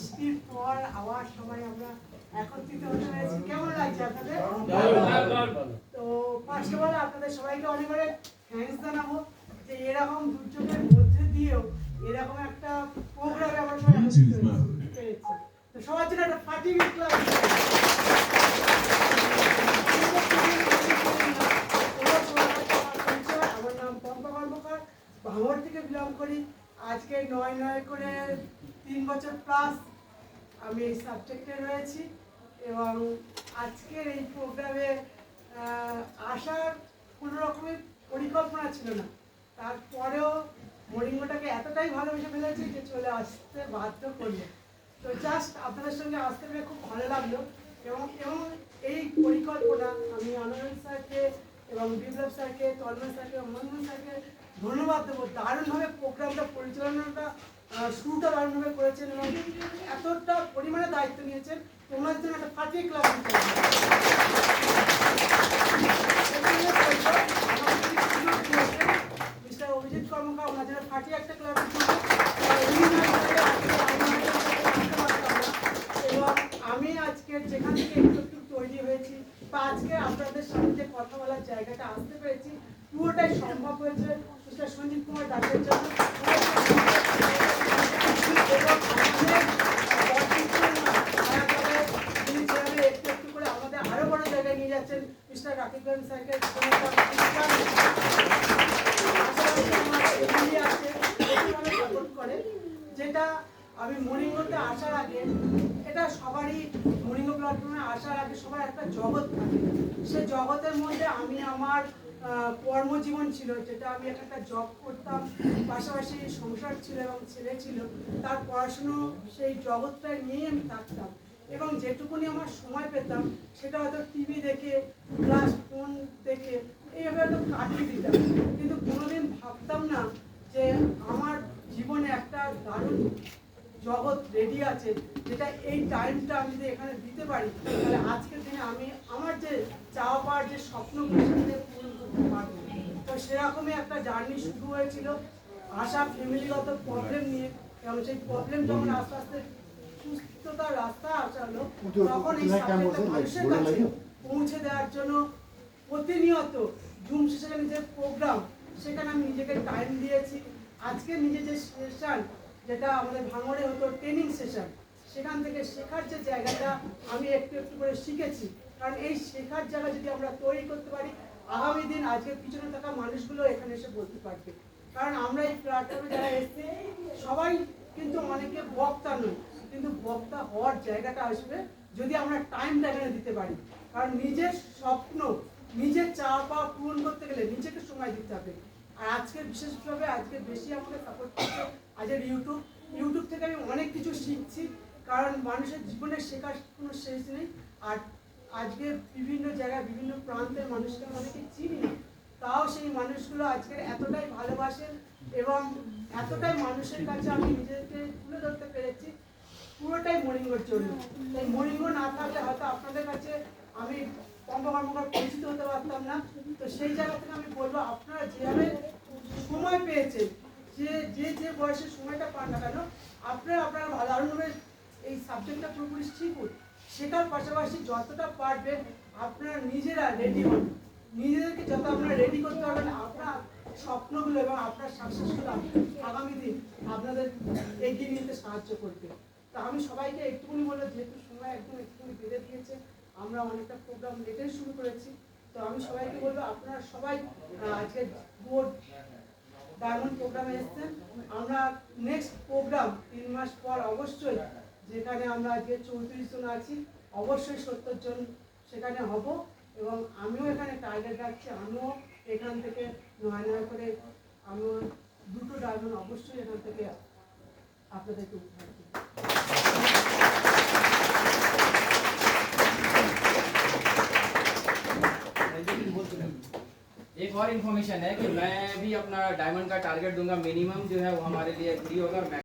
বৃষ্টির পর আবার সবাই আমরা একত্রিত হতে পেরেছি। কেমন লাগছে আপনাদের? তো ফার্স্ট অফ অল আপনাদের সবাইকে অনেক অনেক থ্যাঙ্কস জানাবো যে এরকম দুর্যোগের মধ্যে দিয়েও এরকম একটা প্রোগ্রামে আমরা সবাই পেরেছি। তো সবার জন্য একটা ফাটিং ক্লাস। আমার নাম পম্পা কর্মকার, ভাঙড় থেকে বিলং করি। আজকে ৯ করে ৩ বছর প্লাস আমি এই সাবজেক্টে রয়েছি এবং আজকের এই প্রোগ্রামে আসার কোনো রকমের পরিকল্পনা ছিল না। তারপরেও মরিঙ্গোটাকে এতটাই ভালোবেসে ফেলেছি যে চলে আসতে বাধ্য করলো। তো জাস্ট আপনাদের সঙ্গে আসতে পেরে খুব ভালো লাগলো এবং এই পরিকল্পনা আমি আনন্দ স্যারকে এবং বিপ্লব স্যারকে, তন্ময় স্যারকে, মনমোহন স্যারকে ধন্যবাদ দেবো। দারুণভাবে প্রোগ্রামটা পরিচালনাটা শুরুটা দারুণভাবে করেছেন এবং এতটা পরিমাণে দায়িত্ব নিয়েছেন। তোমার জন্য একটা ফাটিয়ে ক্লাস মিস্টার অভিজিৎ কর্মকার ওনার জন্য ফাটিয়ে একটা ক্লাস এবং আমি আজকে যেখান থেকে একটু তৈরি হয়েছি বা আজকে আপনাদের সামনে যে কথা বলার জায়গাটা আসতে পেরেছি পুরোটাই সম্ভব হয়েছে মিস্টার সঞ্জীব কুমার দাসের জন্য। একটু করে আমাদের আরো বড় জায়গায় নিয়ে যাচ্ছেন মিস্টার রাকিবগঞ্জ স্যারকে করে। যেটা আমি মরিঙ্গোতে আসার আগে এটা সবারই মরিঙ্গ প্ল্যাটফর্মে আসার আগে সবার একটা জগৎ থাকে। সে জগতের মধ্যে আমি আমার কর্মজীবন ছিল, যেটা আমি একটা জব করতাম, পাশাপাশি সংসার ছিল এবং ছেলে ছিল, তার পড়াশুনো সেই জগৎটা নিয়েই আমি থাকতাম এবং যেটুকুনি আমার সময় পেতাম সেটা হয়তো টিভি দেখে প্লাস ফোন দেখে এইভাবে হয়তো কাটিয়ে দিতাম। কিন্তু কোনোদিন ভাবতাম না যে আমার জীবনে একটা দারুণ জগৎ রেডি আছে, যেটা এই টাইমটা আমি যদি এখানে দিতে পারি তাহলে আজকের দিনে আমি আমার যে চাওয়া পাওয়ার যে স্বপ্নগুলো সেখানে পূরণ করতে পারবো। তো সেরকমই একটা জার্নি শুরু হয়েছিল আশা ফ্যামিলিগত প্রবলেম নিয়ে এবং সেই প্রবলেম যখন আস্তে আস্তে সুস্থতার রাস্তা আসালো তখন এই সাবজেক্টটা মানুষের কাছে পৌঁছে দেওয়ার জন্য প্রতিনিয়ত জুম সেশনের যে প্রোগ্রাম সেখানে আমি নিজেকে টাইম দিয়েছি। আজকে নিজে যে সেশন যেটা আমাদের ভাঙড়ে হতো ট্রেনিং সেশন, সেখান থেকে শেখার যে জায়গাটা আমি একটু একটু করে শিখেছি। কারণ এই শেখার জায়গা যদি আমরা তৈরি করতে পারি আগামী দিন আজকের পিছনে থাকা মানুষগুলো এখানে এসে বলতে পারবে। কারণ আমরা এই প্ল্যাটফর্মে যারা এসেছি সবাই কিন্তু অনেকে বক্তা নয়, কিন্তু বক্তা হওয়ার জায়গাটা আসবে যদি আমরা টাইমটা এখানে দিতে পারি। কারণ নিজের স্বপ্ন নিজের চাওয়া পাওয়া পূরণ করতে গেলে নিজেকে সময় দিতে হবে। আর আজকে বিশেষভাবে আজকে বেশি আমাকে সাপোর্ট করছে আজকের ইউটিউব থেকে আমি অনেক কিছু শিখছি। কারণ মানুষের জীবনে শেখার কোনো শেষ নেই। আর আজকে বিভিন্ন জায়গায় বিভিন্ন প্রান্তের মানুষকে অনেকে চিনি না, তাও সেই মানুষগুলো আজকে এতটাই ভালোবাসেন এবং এতটাই মানুষের কাছে আমি নিজেকে তুলে ধরতে পেরেছি পুরোটাই মরিঙ্গোর জন্য। এই মরিঙ্গো না থাকলে হয়তো আপনাদের কাছে আমি পম্পা কর্মকার পরিচিত হতে পারতাম না। তো সেই জায়গা থেকে আমি বলবো আপনারা যেভাবে সময় পেয়েছেন, যে বয়সে সময়টা পান না কেন আপনারা দারুণভাবে এই সাবজেক্টটা পুরোপুরি শিখুন। শেখার পাশাপাশি যতটা পারবেন আপনারা নিজেরা রেডি হন। নিজেদেরকে যত আপনারা রেডি করতে পারবেন আপনার স্বপ্নগুলো এবং আপনার সাকসেসগুলো আগামী দিন আপনাদের এগিয়ে নিতে সাহায্য করবে। তা আমি সবাইকে একটুখানি বলে, যেহেতু সময় একটুখানি বেঁধে দিয়েছে, আমরা অনেকটা প্রোগ্রাম লেটেই শুরু করেছি, তো আমি সবাইকে বলবো আপনারা সবাই আজকে বোর্ড ডায়মন্ড প্রোগ্রামে এসেছেন। আমরা নেক্সট প্রোগ্রাম 3 মাস পর অবশ্যই, যেখানে আমরা আজকে 34 জন আছি, অবশ্যই 70 জন সেখানে হব এবং আমিও এখানে টার্গেট রাখছি, আমিও এখান থেকে 9 করে আমিও 2টো ডায়মন্ড অবশ্যই এখান থেকে আপনাদেরকে উপহার দেব। एक और इन्फॉर्मेशन है कि मैं भी अपना डायमंड का टारगेट दूंगा, मिनिमम जो है वो हमारे लिए फ्री होगा।